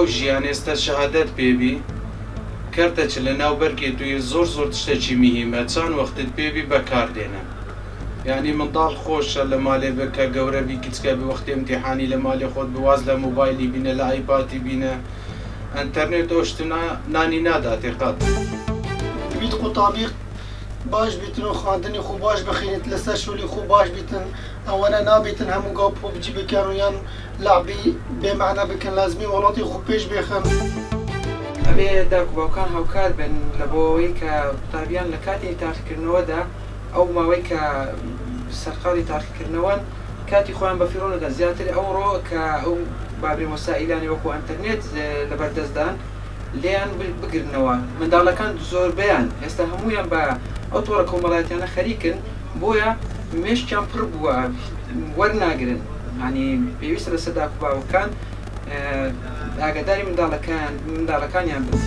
ئەو ژیان ئێستا شەهادەت پێبی کەرتەچ لە ناوبەرگێ توی زۆر تشتێکی میهمە چند وەختت پێبی بەکاردێنە یعنی منداڵ خۆشە لە مالێ بکە گەورەبی کچکە بە وەختی ئیمتیحانی لە مالێ خۆت بواز لە مۆبایلی بینە لە ئایپاتی بینە ئەنتەرنێت ئەو شتە نانی ناداتێ قەت بیت قوتابیق باش بیتن و خواندنی خوب باش بخینید لەسەر شولی خوب باش بیتن ئەوەنە نابیتن هەموو گاو پۆبجی بکەن و یان لعبی بێمەعنا بکەن لازمی وڵاتی خوب پێش بێخن ئەبێ داکو باوکان هاوکار بن لە بۆەوەی کە قوتابیان لە کاتی تاقیکردنەوەدا ئەو ماوەی کە سەرقاڵی تاقیکردنەوەن کاتی خۆیان بە فیرۆنەدا زیاتر ئەوڕۆ کە ئەو بابری وەسائیلانی وەکو ئەنتەرنێت لەبەردەستدان لێیان بگرنەوە منداڵەکان زۆربیان ئێستا هەمویان بە ئەو تۆڕە کۆمەڵایەتیانە خەریکن بۆیە مێشتیان پڕ بووە وەرناگرن ینی پێویستە لە سەر داکو باوکان ئاگاداری منداڵەکانیان بن.